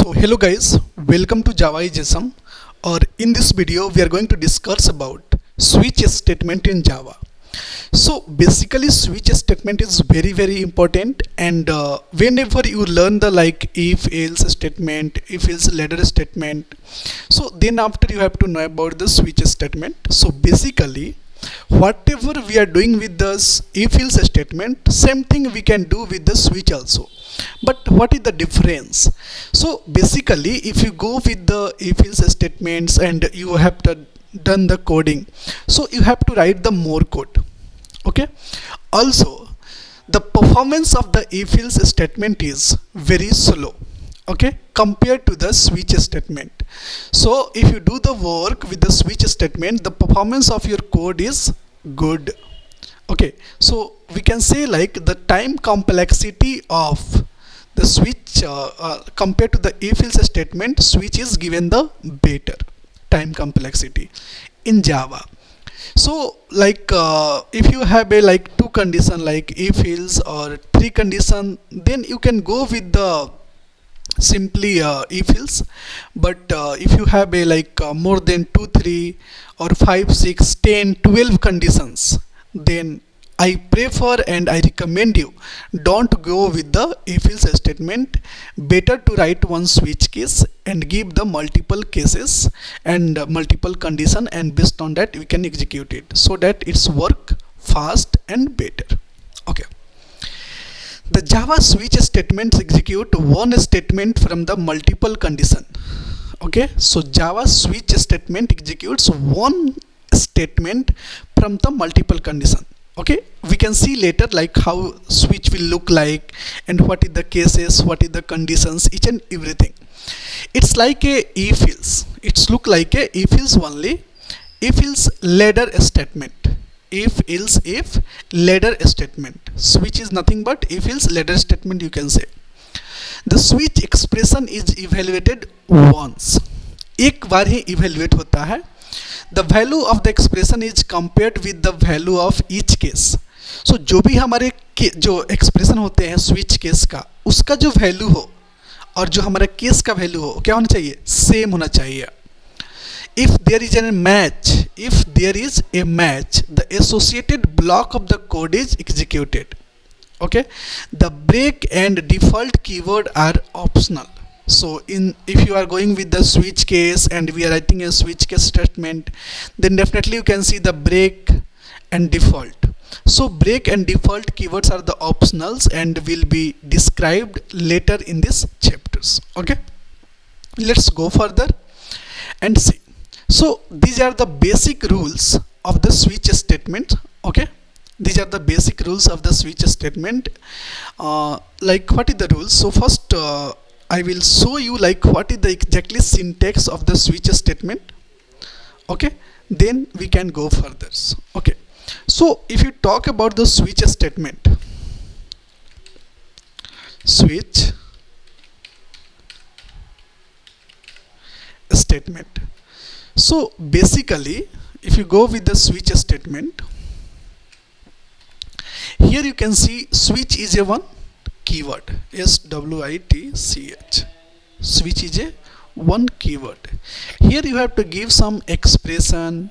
So hello guys, welcome to Javaism, or in this video we are going to discuss about switch statement in Java. So basically switch statement is very important, and whenever you learn the like if else statement, if else ladder statement, so then after you have to know about the switch statement. So basically whatever we are doing with this if else statement, same thing we can do with the switch also. But what is the difference? So basically if you go with the if else statements and you have to done the coding, so you have to write the more code. Okay, also the performance of the if else statement is very slow, okay, compared to the switch statement. So if you do the work with the switch statement, the performance of your code is good. Okay, so we can say like the time complexity of the switch compared to the if else statement, switch is given the better time complexity in Java. So like if you have a like two condition like if else or three condition, then you can go with the simply if else. But if you have a like more than 2 3 or 5 6 10 12 conditions, then I prefer and I recommend you don't go with the if else statement. Better to write one switch case and give the multiple cases and multiple condition, and based on that we can execute it so that it's work fast and better. Okay, the Java switch statements execute one statement from the multiple condition. Okay, so Java switch statement executes one statement from the multiple condition. Okay, we can see later like how switch will look like and what is the cases, what is the conditions, each and everything. It's like a if else, it's look like a if else only. If else ladder statement, if else if ladder statement. Switch is nothing but if else ladder statement, you can say. The switch expression is evaluated once, एक बार ही evaluate होता है. The value of the expression is compared with the value of each case. So जो भी हमारे जो expression होते हैं switch case का, उसका जो value हो और जो हमारा case का value हो, क्या होना चाहिए? Same होना चाहिए. If there is a match, the associated block of the code is executed. Okay, the break and default keyword are optional. So if you are going with the switch case and we are writing a switch case statement, then definitely you can see the break and default. So break and default keywords are the optionals and will be described later in these chapters. Okay, let's go further and see. So these are the basic rules of the switch statement. Okay, these are the basic rules of the switch statement. Like what is the rules? So first I will show you like what is the exactly syntax of the switch statement. Okay, then we can go further. Okay, so if you talk about the switch statement, switch statement. So basically if you go with the switch statement, here you can see switch is a one keyword, switch. Switch is a one keyword. Here you have to give some expression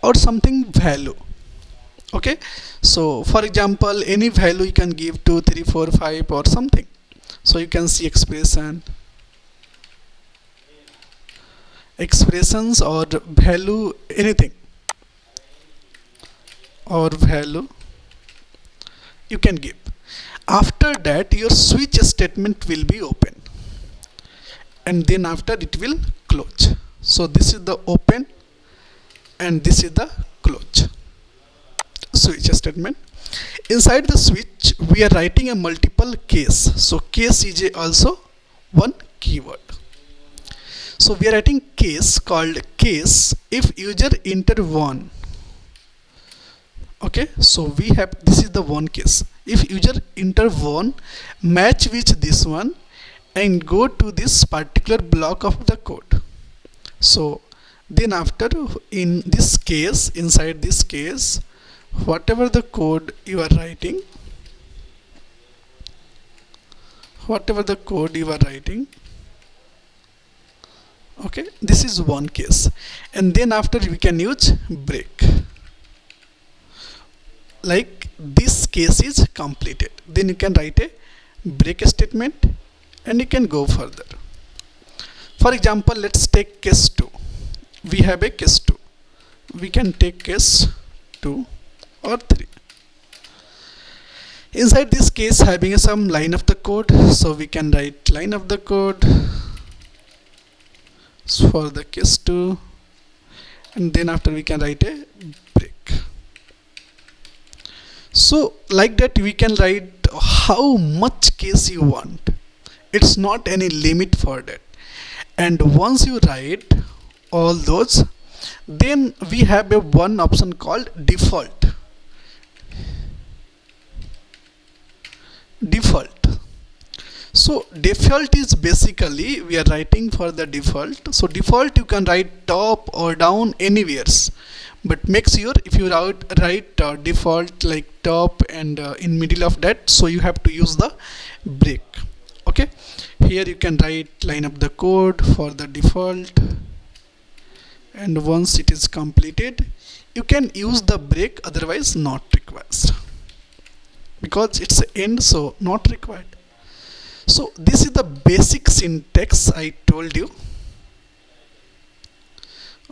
or something value. Okay, so for example any value you can give 2 3 4 5 or something. So you can see expressions or value, anything or value you can give. After that your switch statement will be open and then after it will close. So this is the open and this is the close switch statement. Inside the switch we are writing a multiple case. So case is also one keyword. So we are writing case called case if user enter 1. Okay, so we have, this is the one case. If user enter 1, match with this one and go to this particular block of the code. So then after in this case, inside this case, whatever the code you are writing, Okay, this is one case. And then after we can use break. Like this case is completed, then you can write a break statement and you can go further. For example, let's take case 2. We have a case 2. We can take case 2 or 3. Inside this case having some line of the code, so we can write line of the code for the case 2, and then after we can write a break. So like that we can write how much case you want. It's not any limit for that. And once you write all those, then we have a one option called default. So default is basically we are writing for the default. So default you can write top or down anywhere, but make sure if you write default like top and in middle of that, so you have to use the break. Okay, here you can write line of the code for the default, and once it is completed you can use the break, otherwise not required, because it's an end, so not required. So this is the basic syntax I told you.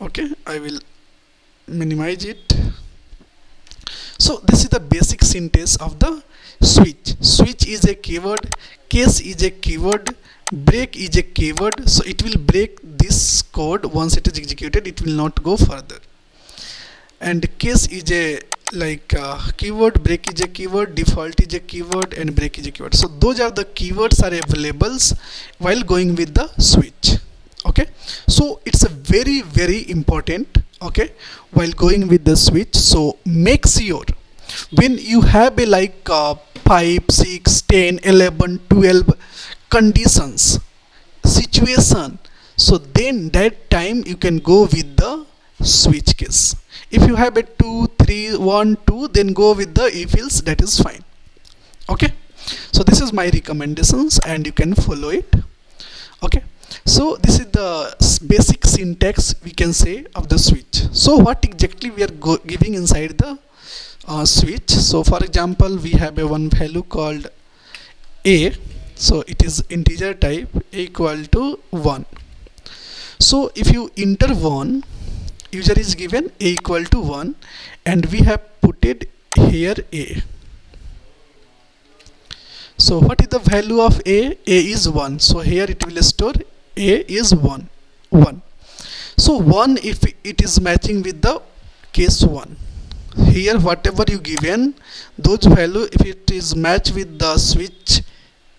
Okay, I will minimize it. So this is the basic syntax of the switch. Switch is a keyword, case is a keyword, break is a keyword. So it will break this code. Once it is executed, it will not go further. And case is a keyword, break is a keyword, default is a keyword, and break is a keyword. So those are the keywords are available while going with the switch. Okay, so it's a very important, okay, while going with the switch. So make sure when you have a 5, 6, 10, 11, 12 conditions situation, so then that time you can go with the switch case. If you have a 2, 3, 1, 2, then go with the if else, that is fine. Okay, so this is my recommendations and you can follow it. Okay, so this is the basic syntax we can say of the switch. So what exactly we are giving inside the switch? So for example, we have a one value called a, so it is integer type, a equal to 1. So if you enter 1, user is given a equal to 1, and we have put it here a. So what is the value of a? A is 1, so here it will store a is 1. So 1 if it is matching with the case 1. Here whatever you given, those value if it is matched with the switch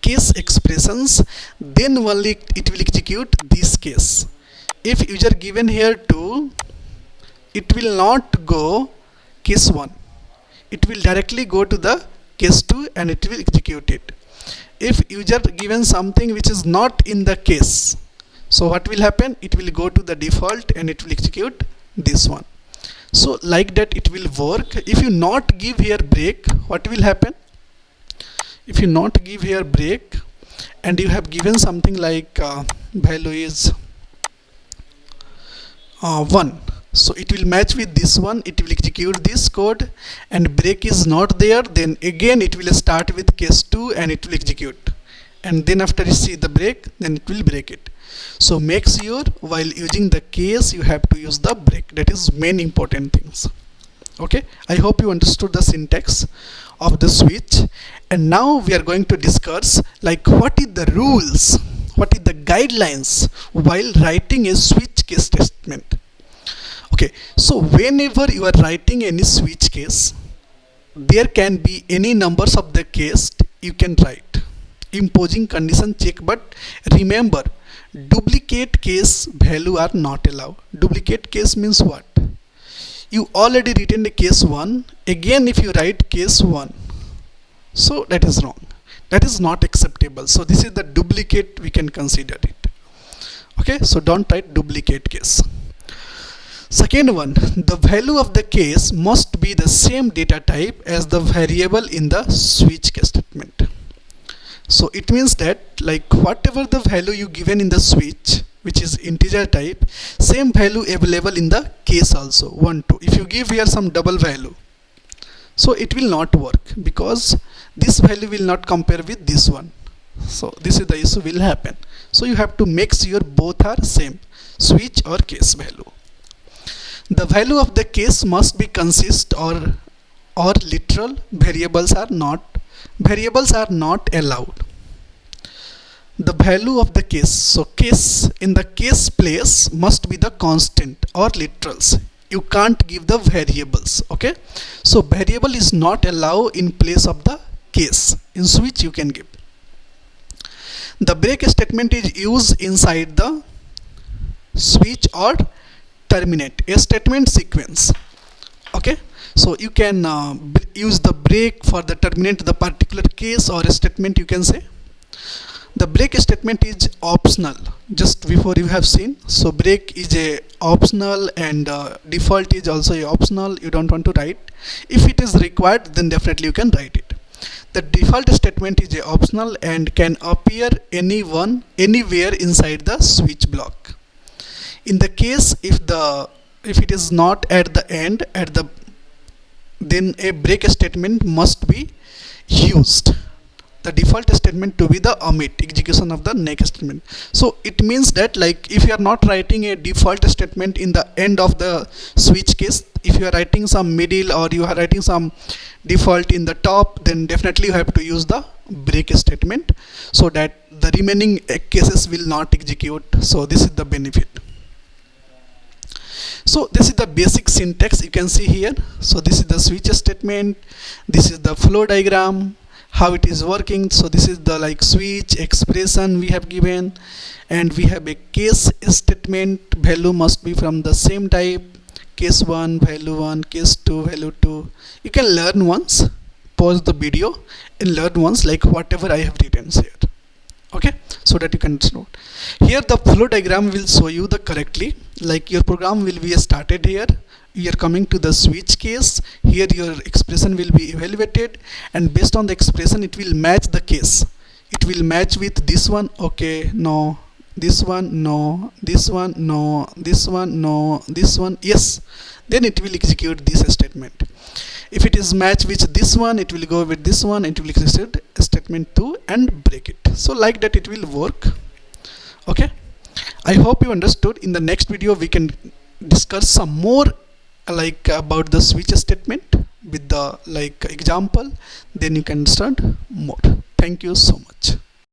case expressions, then only it will execute this case. If user given here 2, it will not go case 1, it will directly go to the case 2 and it will execute it. If user given something which is not in the case, so what will happen? It will go to the default and it will execute this one. So like that it will work. If you not give here break, what will happen? If you not give here break and you have given something like value is 1, so it will match with this one, it will execute this code, and break is not there, then again it will start with case 2 and it will execute, and then after you see the break, then it will break it. So make sure while using the case you have to use the break. That is main important things. Okay, I hope you understood the syntax of the switch. And now we are going to discuss like what is the rules, what is the guidelines while writing a switch case statement. Okay, so whenever you are writing any switch case, there can be any numbers of the case you can write. Imposing condition check, but remember, duplicate case value are not allowed. Duplicate case means what? You already written the case 1, again if you write case 1, so that is wrong, that is not acceptable. So this is the duplicate, we can consider it. Okay, so don't write duplicate case. Second one, the value of the case must be the same data type as the variable in the switch case statement. So it means that like whatever the value you given in the switch, which is integer type, same value available in the case also 1 2. If you give here some double value, so it will not work because this value will not compare with this one. So this is the issue will happen. So you have to make sure both are same, switch or case value. The value of the case must be consist or literal. Variables are not allowed. The value of the case, so case in the case place must be the constant or literals. You can't give the variables. Okay, so variable is not allowed in place of the case. In switch you can give. The break statement is used inside the switch or terminate a statement sequence. Okay, so you can use the break for the terminate the particular case or a statement, you can say. The break statement is optional, just before you have seen. So break is a optional and default is also a optional. You don't want to write. If it is required, then definitely you can write it. The default statement is a optional and can appear anywhere inside the switch block. In the case if it is not at the end then a break statement must be used. The default statement to be the omit execution of the next statement. So it means that, like, if you are not writing a default statement in the end of the switch case, if you are writing some middle or you are writing some default in the top, then definitely you have to use the break statement so that the remaining cases will not execute. So this is the benefit. So this is the basic syntax you can see here. So this is the switch statement, this is the flow diagram, how it is working. So this is the like switch expression we have given, and we have a case statement. Value must be from the same type. Case 1 value 1, case 2 value 2. You can learn once, pause the video and learn once, like whatever I have written here. Okay, so that you can know. Here the flow diagram will show you the correctly, like your program will be started here. You are coming to the switch case. Here your expression will be evaluated, and based on the expression it will match the case. It will match with this one, okay, no, this one, no, this one, no, this one, no, this one, yes. Then it will execute this statement. If it is matched with this one, it will go with this one, it will execute statement 2 and break it. So like that it will work. Okay, I hope you understood. In the next video we can discuss some more like about the switch statement with the like example, then you can understand more. Thank you so much.